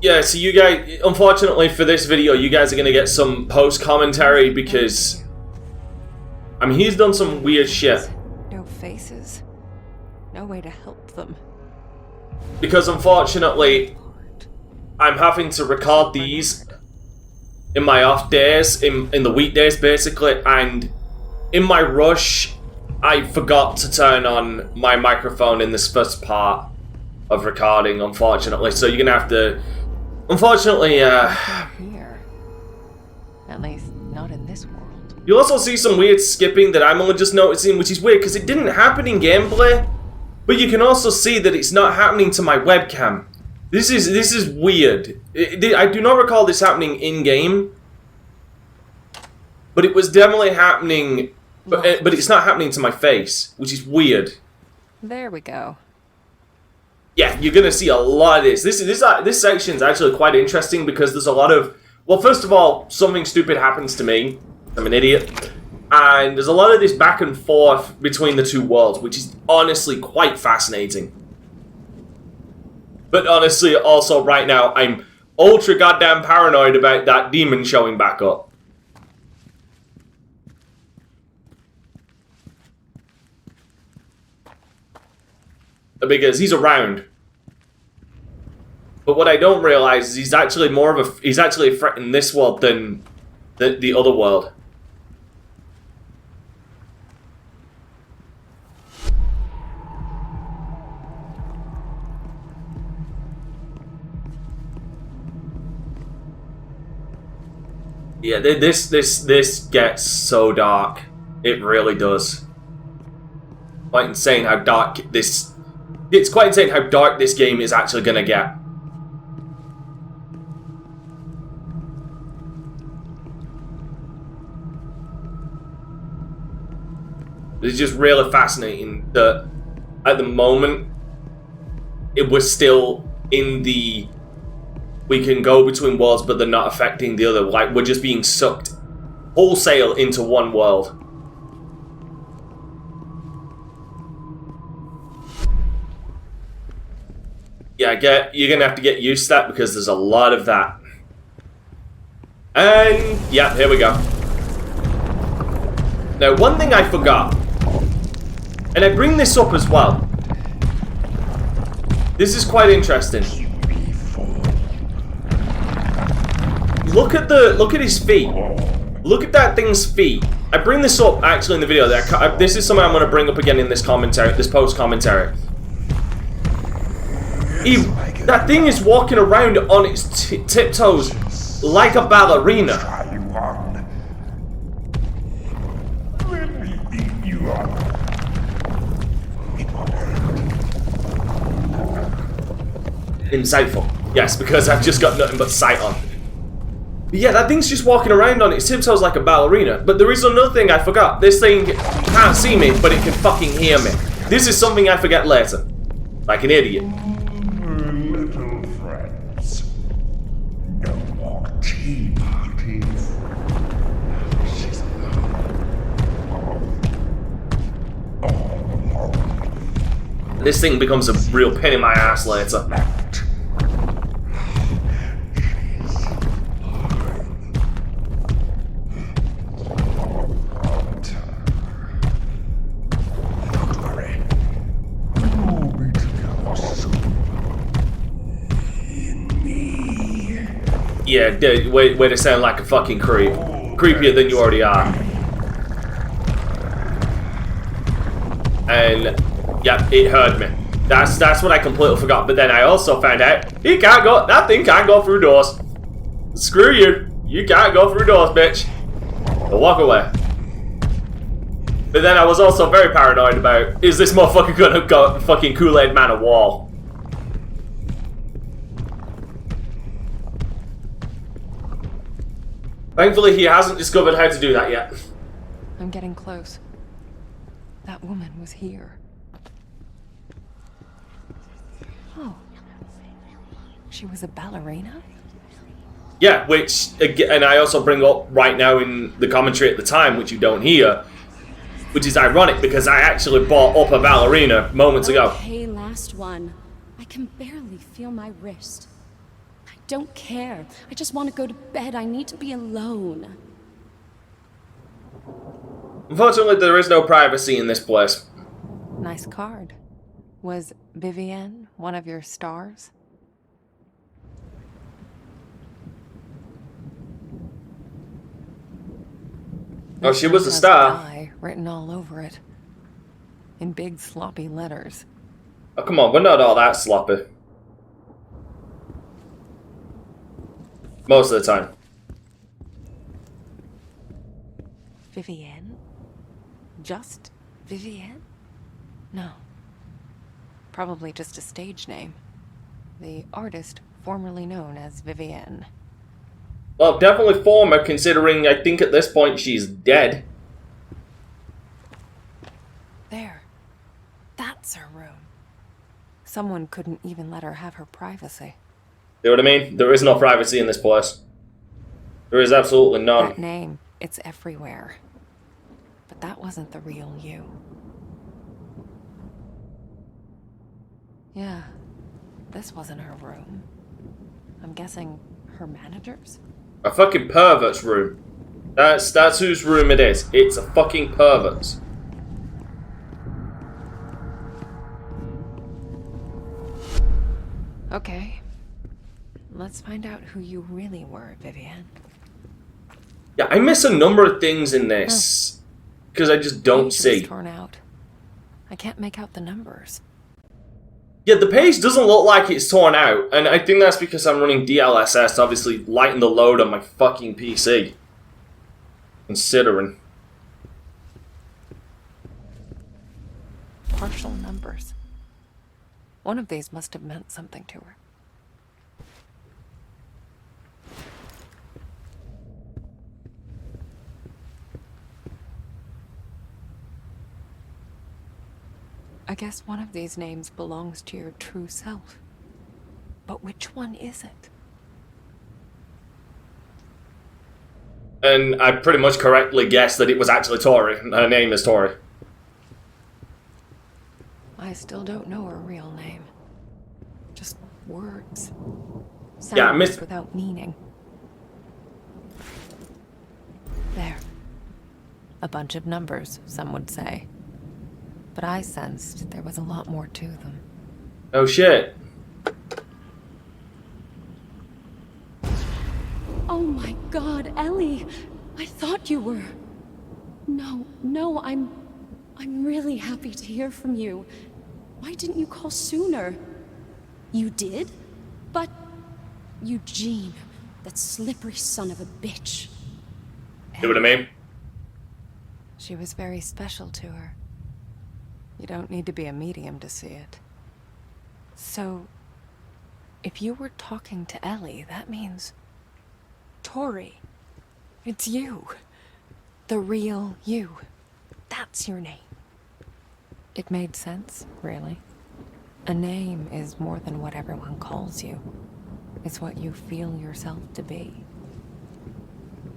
Yeah, so you guys, unfortunately for this video, you guys are going to get some post-commentary because, I mean, he's done some weird shit. No faces. No way to help them. Because unfortunately, I'm having to record these in my off days, in the weekdays basically, and in my rush, I forgot to turn on my microphone in this first part of recording, unfortunately, so you're going to have to... Unfortunately, Here. At least, not in this world. You'll also see some weird skipping that I'm only just noticing, which is weird, because it didn't happen in gameplay, but you can also see that it's not happening to my webcam. This is weird. I do not recall this happening in-game, but it was definitely happening, but it's not happening to my face, which is weird. There we go. Yeah, you're gonna see a lot of this. This section is actually quite interesting because there's a lot of... Well, first of all, something stupid happens to me. I'm an idiot. And there's a lot of this back and forth between the two worlds, which is honestly quite fascinating. But honestly, also right now, I'm ultra goddamn paranoid about that demon showing back up. Because he's around. But what I don't realize is he's actually a threat in this world than the other world. Yeah, this gets so dark. It really does. Quite insane how dark this... It's quite insane how dark this game is actually gonna get. It's just really fascinating that at the moment it was still in the we can go between worlds but they're not affecting the other. Like, we're just being sucked wholesale into one world. Yeah, you're gonna have to get used to that because there's a lot of that. And yeah, here we go. Now, one thing I forgot, and I bring this up as well. This is quite interesting. Look at his feet. Look at that thing's feet. I bring this up actually in the video. This is something I'm going to bring up again in this commentary, this post commentary. That thing is walking around on its tiptoes like a ballerina. Insightful. Yes, because I've just got nothing but sight on. But yeah, that thing's just walking around on its tiptoes like a ballerina. But there is another thing I forgot. This thing can't see me, but it can fucking hear me. This is something I forget later. Like an idiot. Little friends. No more tea parties. She's all alone. This thing becomes a real pain in my ass later. Yeah, way to sound like a fucking creep. Creepier than you already are. And yeah, it hurt me. That's what I completely forgot. But then I also found out that thing can't go through doors. Screw you. You can't go through doors, bitch. So walk away. But then I was also very paranoid about, is this motherfucker gonna go fucking Kool-Aid Man a wall? Thankfully, he hasn't discovered how to do that yet. I'm getting close. That woman was here. Oh. She was a ballerina? Yeah, which, and I also bring up right now in the commentary at the time, which you don't hear, which is ironic because I actually brought up a ballerina moments ago. Okay, last one. I can barely feel my wrist. I don't care. I just want to go to bed. I need to be alone. Unfortunately, there is no privacy in this place. Nice card. Was Vivienne one of your stars? Oh, she was a Has star. "Die" written all over it. In big sloppy letters. Oh, come on, we're not all that sloppy. Most of the time. Vivienne? Just Vivienne? No. Probably just a stage name. The artist formerly known as Vivienne. Well, definitely former, considering I think at this point she's dead. There. That's her room. Someone couldn't even let her have her privacy. You know what I mean? There is no privacy in this place. There is absolutely none. That name, it's everywhere. But that wasn't the real you. Yeah, this wasn't her room. I'm guessing her manager's? A fucking pervert's room. That's whose room it is. It's a fucking pervert's. Okay. Let's find out who you really were, Vivienne. Yeah, I miss a number of things in this. Because I just don't Page see. was torn out. I can't make out the numbers. Yeah, the page doesn't look like it's torn out, and I think that's because I'm running DLSS to obviously lighten the load on my fucking PC. Considering. Partial numbers. One of these must have meant something to her. I guess one of these names belongs to your true self. But which one is it? And I pretty much correctly guessed that it was actually Tori. Her name is Tori. I still don't know her real name. Just words. Sounds Yeah, I missed- without meaning. There. A bunch of numbers, some would say. But I sensed there was a lot more to them. Oh shit. Oh my God, Ellie! I thought you were... No, I'm really happy to hear from you. Why didn't you call sooner? You did? But... Eugene, that slippery son of a bitch. You know what I mean? She was very special to her. You don't need to be a medium to see it. So, if you were talking to Ellie, that means... Tori. It's you. The real you. That's your name. It made sense, really. A name is more than what everyone calls you. It's what you feel yourself to be.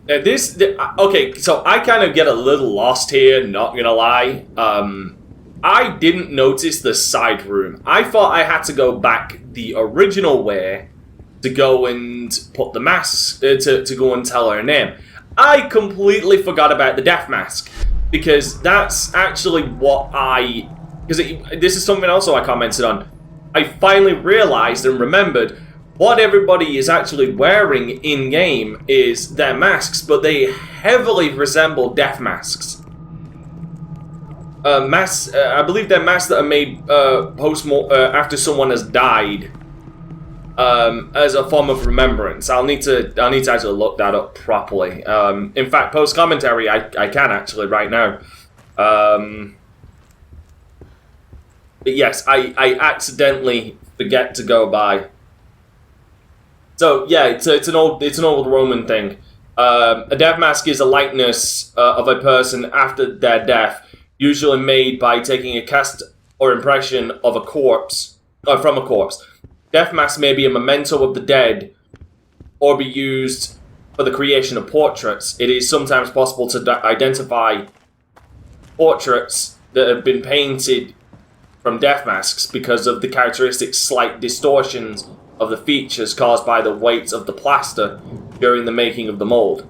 Okay, so I kind of get a little lost here, not gonna lie. I didn't notice the side room. I thought I had to go back the original way to go and put the mask, to go and tell her name. I completely forgot about the death mask, because that's actually what this is something also I commented on. I finally realized and remembered what everybody is actually wearing in-game is their masks, but they heavily resemble death masks. I believe they're masks that are made after someone has died, as a form of remembrance. I'll need to actually look that up properly. In fact, post commentary, I can actually right now. But yes, I accidentally forget to go by. So yeah, it's an old Roman thing. A death mask is a likeness of a person after their death, usually made by taking a cast or impression of a corpse, from a corpse. Death masks may be a memento of the dead, or be used for the creation of portraits. It is sometimes possible to identify portraits that have been painted from death masks because of the characteristic slight distortions of the features caused by the weight of the plaster during the making of the mold.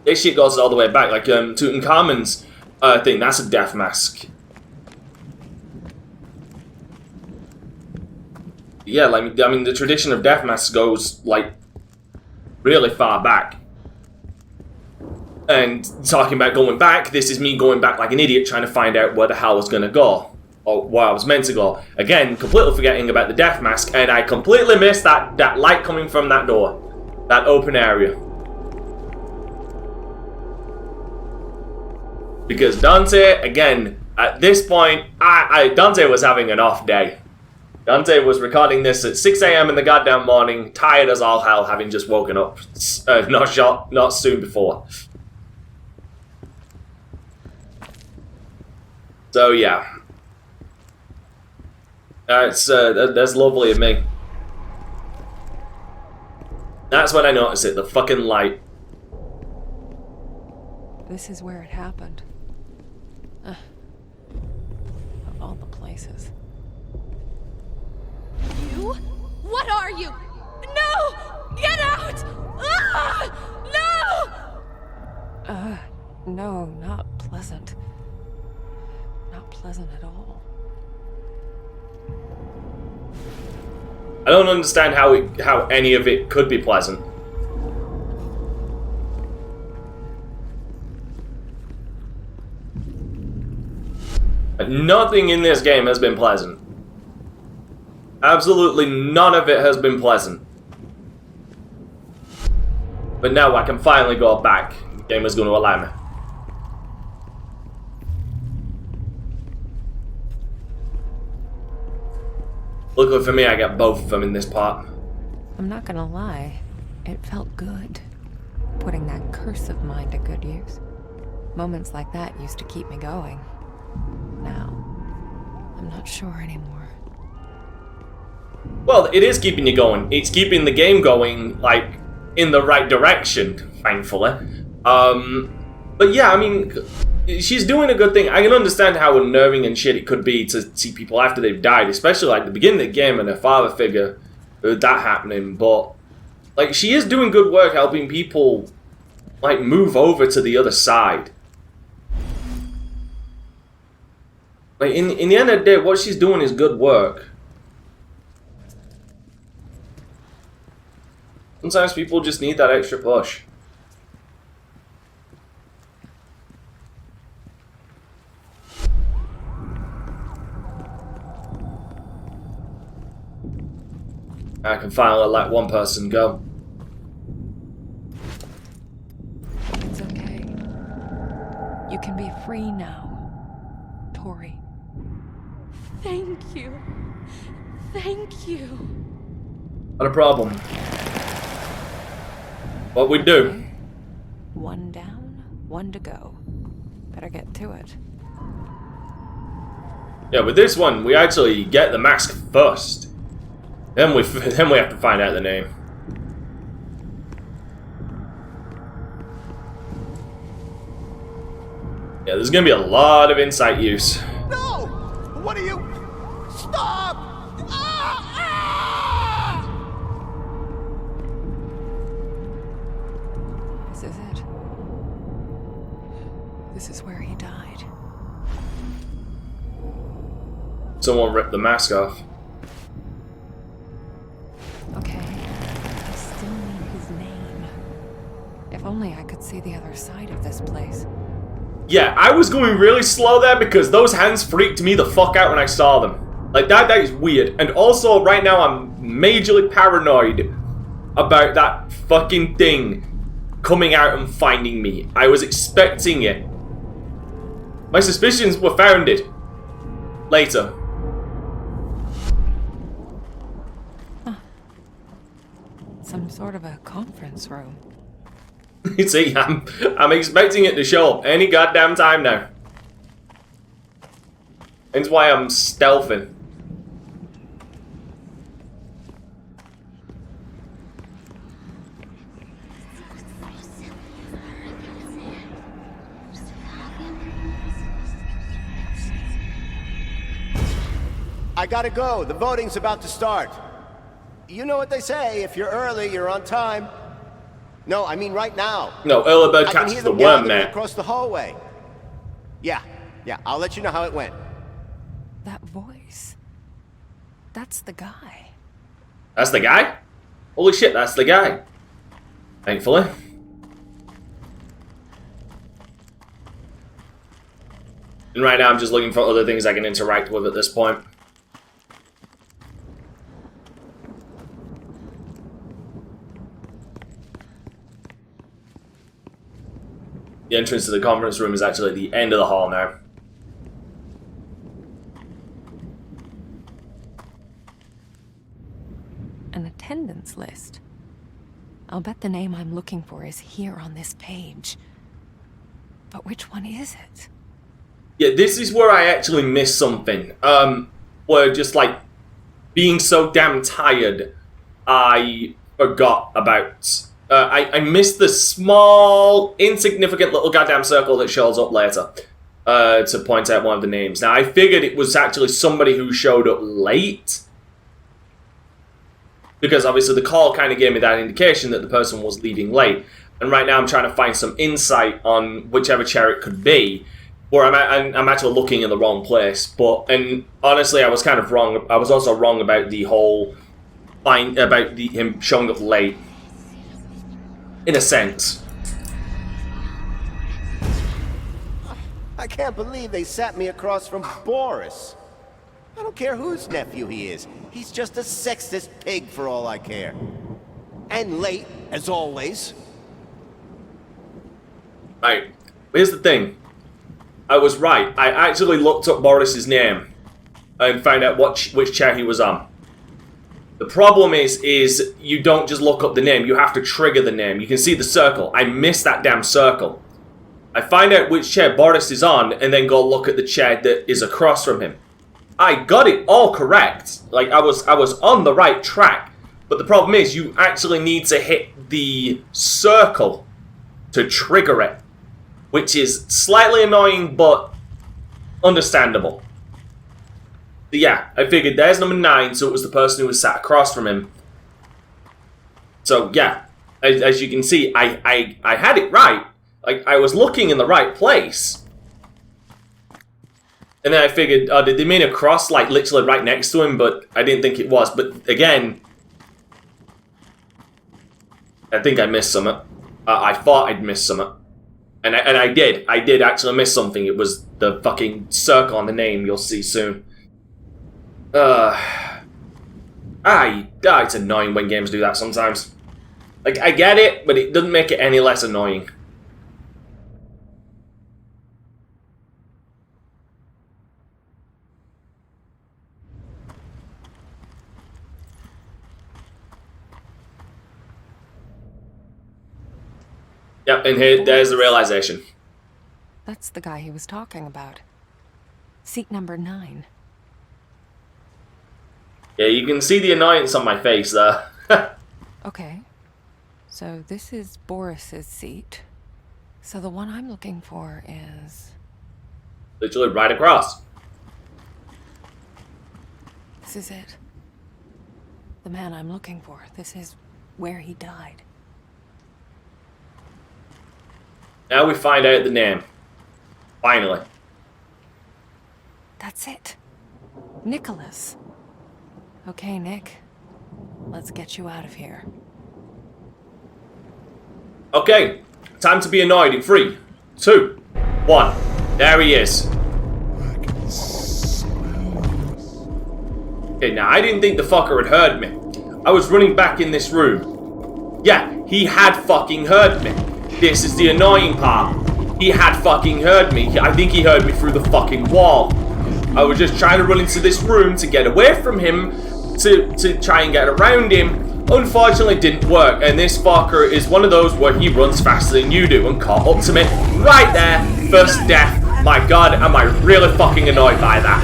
This shit goes all the way back, like Tutankhamun's thing. That's a death mask. Yeah, like I mean, the tradition of death masks goes like really far back. And talking about going back, this is me going back like an idiot trying to find out where the hell I was going to go. Or where I was meant to go. Again, completely forgetting about the death mask, and I completely missed that light coming from that door. That open area. Because Dante, again, at this point, Dante was having an off day. Dante was recording this at 6 AM in the goddamn morning, tired as all hell, having just woken up not soon before. So yeah, that's lovely of me. That's when I noticed it, the fucking light. This is where it happened. Of all the places. You? What are you? No! Get out! Ah! No! No, not pleasant. Not pleasant at all. I don't understand how any of it could be pleasant. Nothing in this game has been pleasant. Absolutely none of it has been pleasant. But now I can finally go back. The game is going to allow me. Luckily for me, I got both of them in this part. I'm not gonna lie, it felt good. Putting that curse of mine to good use. Moments like that used to keep me going. Now, I'm not sure anymore. Well, it is keeping you going. It's keeping the game going, like, in the right direction, thankfully. But yeah, I mean, she's doing a good thing. I can understand how unnerving and shit it could be to see people after they've died, especially like the beginning of the game and her father figure, that happening. But like, she is doing good work helping people like move over to the other side. Like in the end of the day, what she's doing is good work. Sometimes people just need that extra push. I can finally let one person go. It's okay. You can be free now, Tori. Thank you. Thank you. Not a problem. What we do? Okay. One down, one to go. Better get to it. Yeah, with this one, we actually get the mask first. Then we have to find out the name. Yeah, there's gonna be a lot of insight use. No! What are you? Stop! Ah! Ah! This is it. This is where he died. Someone ripped the mask off. Okay, I still need his name. If only I could see the other side of this place. Yeah, I was going really slow there because those hands freaked me the fuck out when I saw them. Like, that is weird. And also, right now, I'm majorly paranoid about that fucking thing coming out and finding me. I was expecting it. My suspicions were founded. Later. Some sort of a conference room. You see, I'm expecting it to show up any goddamn time now. That's why I'm stealthing. I gotta go. The voting's about to start. You know what they say, if you're early, you're on time. No, I mean right now. No, early bird I can catches hear the them worm, gathering man. across the hallway. Yeah, I'll let you know how it went. That voice. That's the guy. That's the guy? Holy shit, that's the guy. Thankfully. And right now I'm just looking for other things I can interact with at this point. The entrance to the conference room is actually at the end of the hall now. An attendance list. I'll bet the name I'm looking for is here on this page. But which one is it? Yeah, this is where I actually missed something. Where just like being so damn tired, I forgot about. I missed the small, insignificant little goddamn circle that shows up later to point out one of the names. Now, I figured it was actually somebody who showed up late. Because obviously the call kind of gave me that indication that the person was leaving late. And right now I'm trying to find some insight on whichever chair it could be. Where I'm actually looking in the wrong place. And honestly, I was kind of wrong. I was also wrong about the whole him showing up late. In a sense. I can't believe they sat me across from Boris. I don't care whose nephew he is. He's just a sexist pig for all I care. And late, as always. Right. Here's the thing. I was right. I actually looked up Boris's name and found out which chair he was on. The problem is you don't just look up the name. You have to trigger the name. You can see the circle. I missed that damn circle. I find out which chair Boris is on and then go look at the chair that is across from him. I got it all correct. Like, I was on the right track. But the problem is you actually need to hit the circle to trigger it. Which is slightly annoying, but understandable. But yeah, I figured there's number 9, so it was the person who was sat across from him. So yeah, as you can see, I had it right. Like, I was looking in the right place. And then I figured, oh, did they mean across, like, literally right next to him? But I didn't think it was. But again, I think I missed something. I thought I'd missed something. And I did. I did actually miss something. It was the fucking circle on the name you'll see soon. It's annoying when games do that sometimes. Like, I get it, but it doesn't make it any less annoying. Yep, and there's the realization. That's the guy he was talking about. Seat number 9. Yeah, you can see the annoyance on my face there. Okay. So this is Boris's seat. So the one I'm looking for is... Literally right across. This is it. The man I'm looking for. This is where he died. Now we find out the name. Finally. That's it. Nicholas. Okay, Nick. Let's get you out of here. Okay, time to be annoyed in 3, 2, 1. There he is. I can smell this. Okay, now I didn't think the fucker had heard me. I was running back in this room. Yeah, he had fucking heard me. This is the annoying part. He had fucking heard me. I think he heard me through the fucking wall. I was just trying to run into this room to get away from him, to try and get around him. Unfortunately, it didn't work, and this fucker is one of those where he runs faster than you do and caught up to me. Right there, first death. My god, am I really fucking annoyed by that.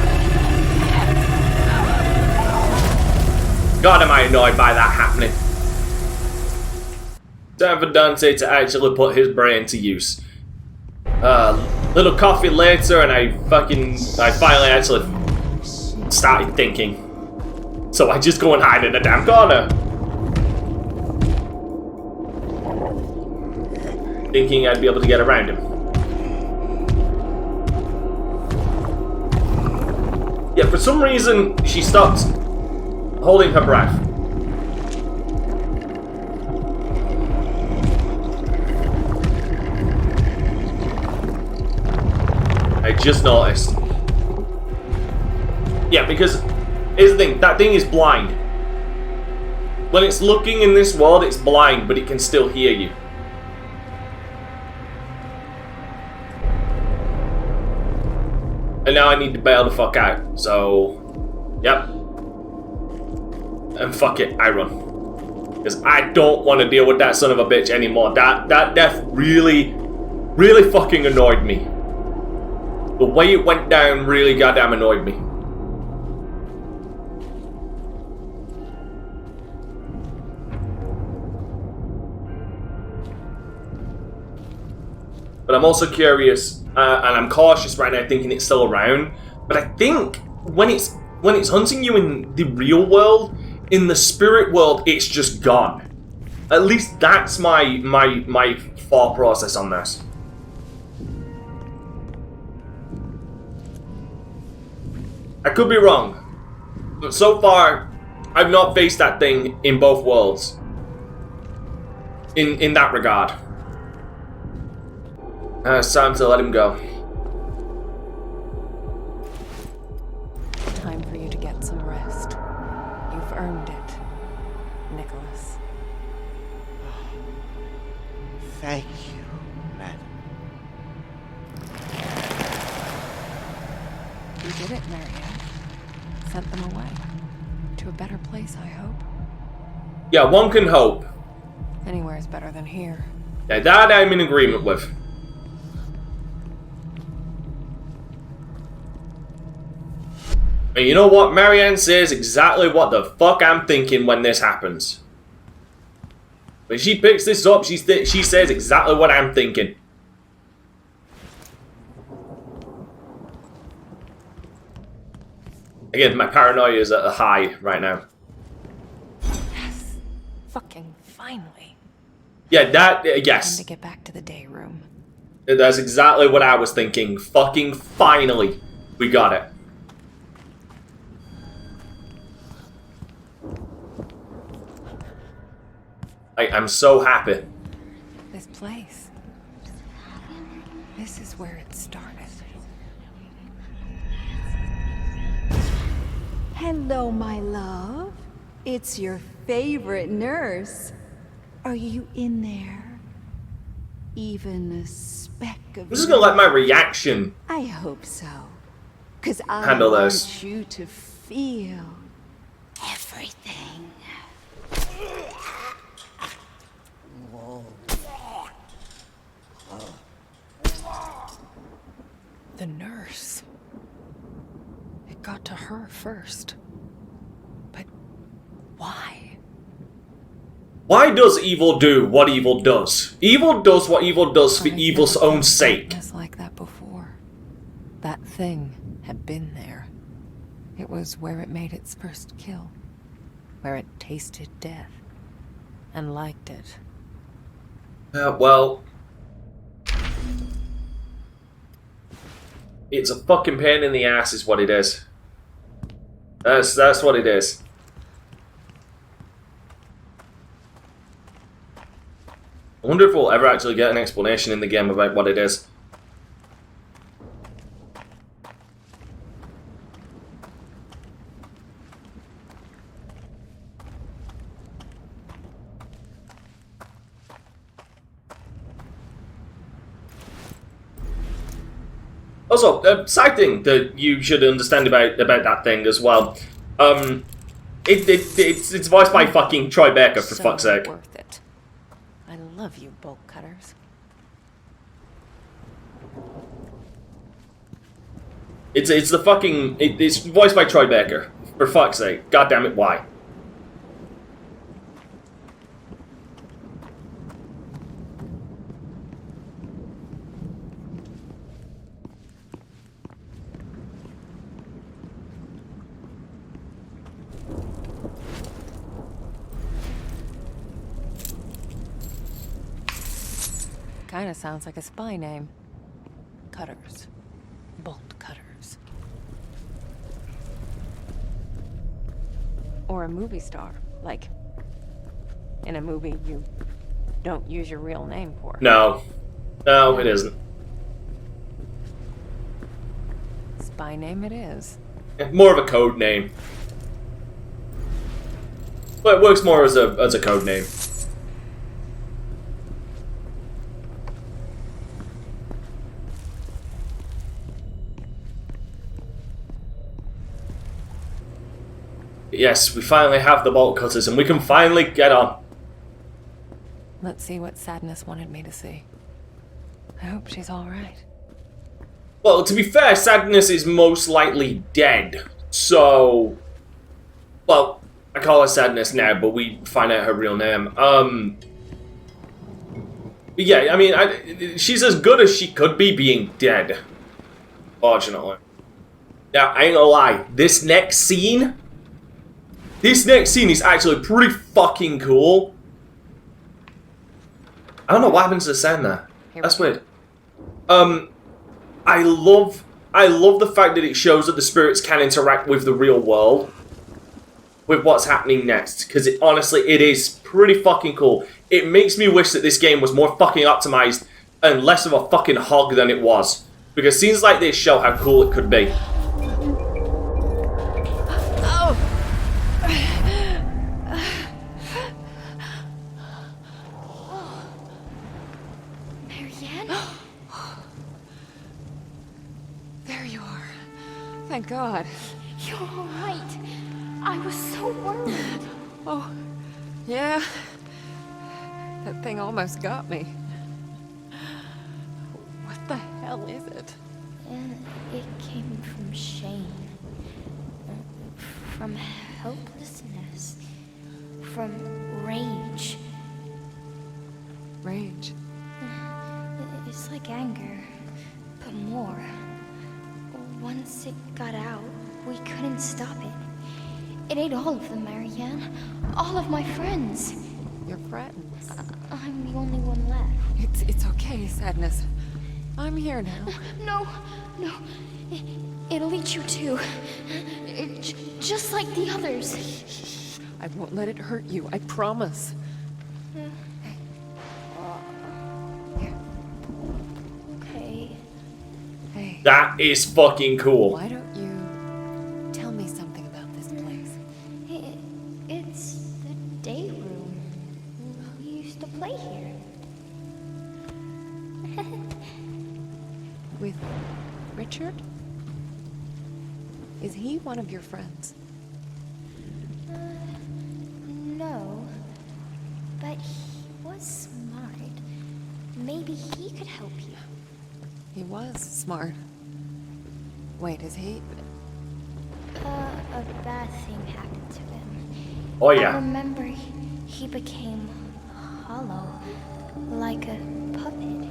God, am I annoyed by that happening. Time for Dante to actually put his brain to use. Little coffee later, and I finally actually started thinking. So I just go and hide in a damn corner. Thinking I'd be able to get around him. Yeah, for some reason, she stopped holding her breath. I just noticed. Yeah, because here's the thing, that thing is blind. When it's looking in this world, it's blind, but it can still hear you. And now I need to bail the fuck out, so... Yep. And fuck it, I run. Because I don't want to deal with that son of a bitch anymore. That death really, really fucking annoyed me. The way it went down really goddamn annoyed me. But I'm also curious, and I'm cautious right now, thinking it's still around. But I think when it's hunting you in the real world, in the spirit world, it's just gone. At least that's my thought process on this. I could be wrong, but so far, I've not faced that thing in both worlds. In that regard. It's time to let him go. Time for you to get some rest. You've earned it, Nicholas. Thank you, madam. You did it, Marianne. Sent them away. To a better place, I hope. Yeah, one can hope. Anywhere's better than here. Yeah, that I'm in agreement with. And you know what? Marianne says exactly what the fuck I'm thinking when this happens. When she picks this up, she says exactly what I'm thinking. Again, my paranoia is at a high right now. Yes. Fucking finally. Yeah, that, Time yes. to get back to the day room. That's exactly what I was thinking. Fucking finally. We got it. I'm so happy. This place. This is where it started. Hello, my love. It's your favorite nurse. Are you in there? Even a speck of... I'm just gonna let my reaction I hope so. 'Cause I handle want this. you to feel everything. The nurse. It got to her first. But why? Why does evil do what evil does? Evil does what evil does for evil's own sake. Darkness like that before. That thing had been there. It was where it made its first kill. Where it tasted death. And liked it. Well... It's a fucking pain in the ass is what it is. That's what it is. I wonder if we'll ever actually get an explanation in the game about what it is. Also, a side thing that you should understand about that thing as well. It's voiced by fucking Troy Baker, for So fuck's sake. worth it. I love you, bolt cutters. It's the fucking... It's voiced by Troy Baker, for fuck's sake. God damn it, why? Kinda sounds like a spy name. Cutters. Bolt cutters. Or a movie star. Like, in a movie you don't use your real name for. No. No, it isn't. Spy name it is. More of a code name. But it works more as a code name. Yes, we finally have the bolt cutters, and we can finally get on. Let's see what Sadness wanted me to see. I hope she's alright. Well, to be fair, Sadness is most likely dead. So, well, I call her Sadness now, but we find out her real name. Yeah, I mean, she's as good as she could be being dead. Fortunately. Now, I ain't gonna lie. This next scene is actually pretty fucking cool. I don't know what happens to the sound there. That's weird. I love the fact that it shows that the spirits can interact with the real world, with what's happening next, because honestly, it is pretty fucking cool. It makes me wish that this game was more fucking optimized and less of a fucking hog than it was, because scenes like this show how cool it could be. Thank God. You're all right. I was so worried. Oh, yeah. That thing almost got me. What the hell is it? It came from shame. From helplessness. From rage. Rage? It's like anger, but more. Once it got out, we couldn't stop it. It ate all of them, Marianne. All of my friends. Your friends? I'm the only one left. It's okay, Sadness. I'm here now. No. It'll eat you too. Just like the others. Shh. I won't let it hurt you, I promise. That is fucking cool. Why don't you tell me something about this place? It's the day room. We used to play here. With Richard? Is he one of your friends? No. But he was smart. Maybe he could help you. He was smart. Wait, is he? A bad thing happened to him. Oh yeah. I remember he became hollow, like a puppet.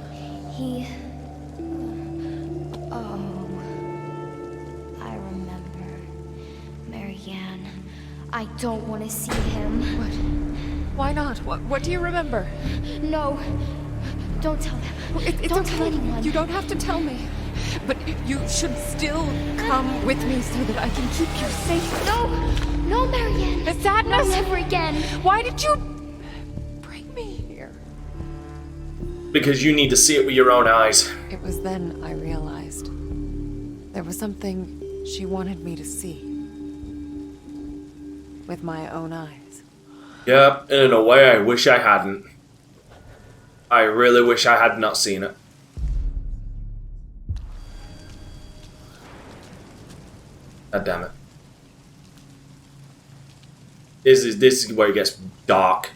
I remember. Marianne, I don't want to see him. What? Why not? What do you remember? No. Don't tell them. It's don't okay. tell anyone. You don't have to tell me. But you should still come with me so that I can keep you safe. No, Marianne. The Sadness. No, never again. Why did you bring me here? Because you need to see it with your own eyes. It was then I realized there was something she wanted me to see with my own eyes. Yep, and in a way I wish I hadn't. I really wish I had not seen it. God damn it. This is where it gets dark.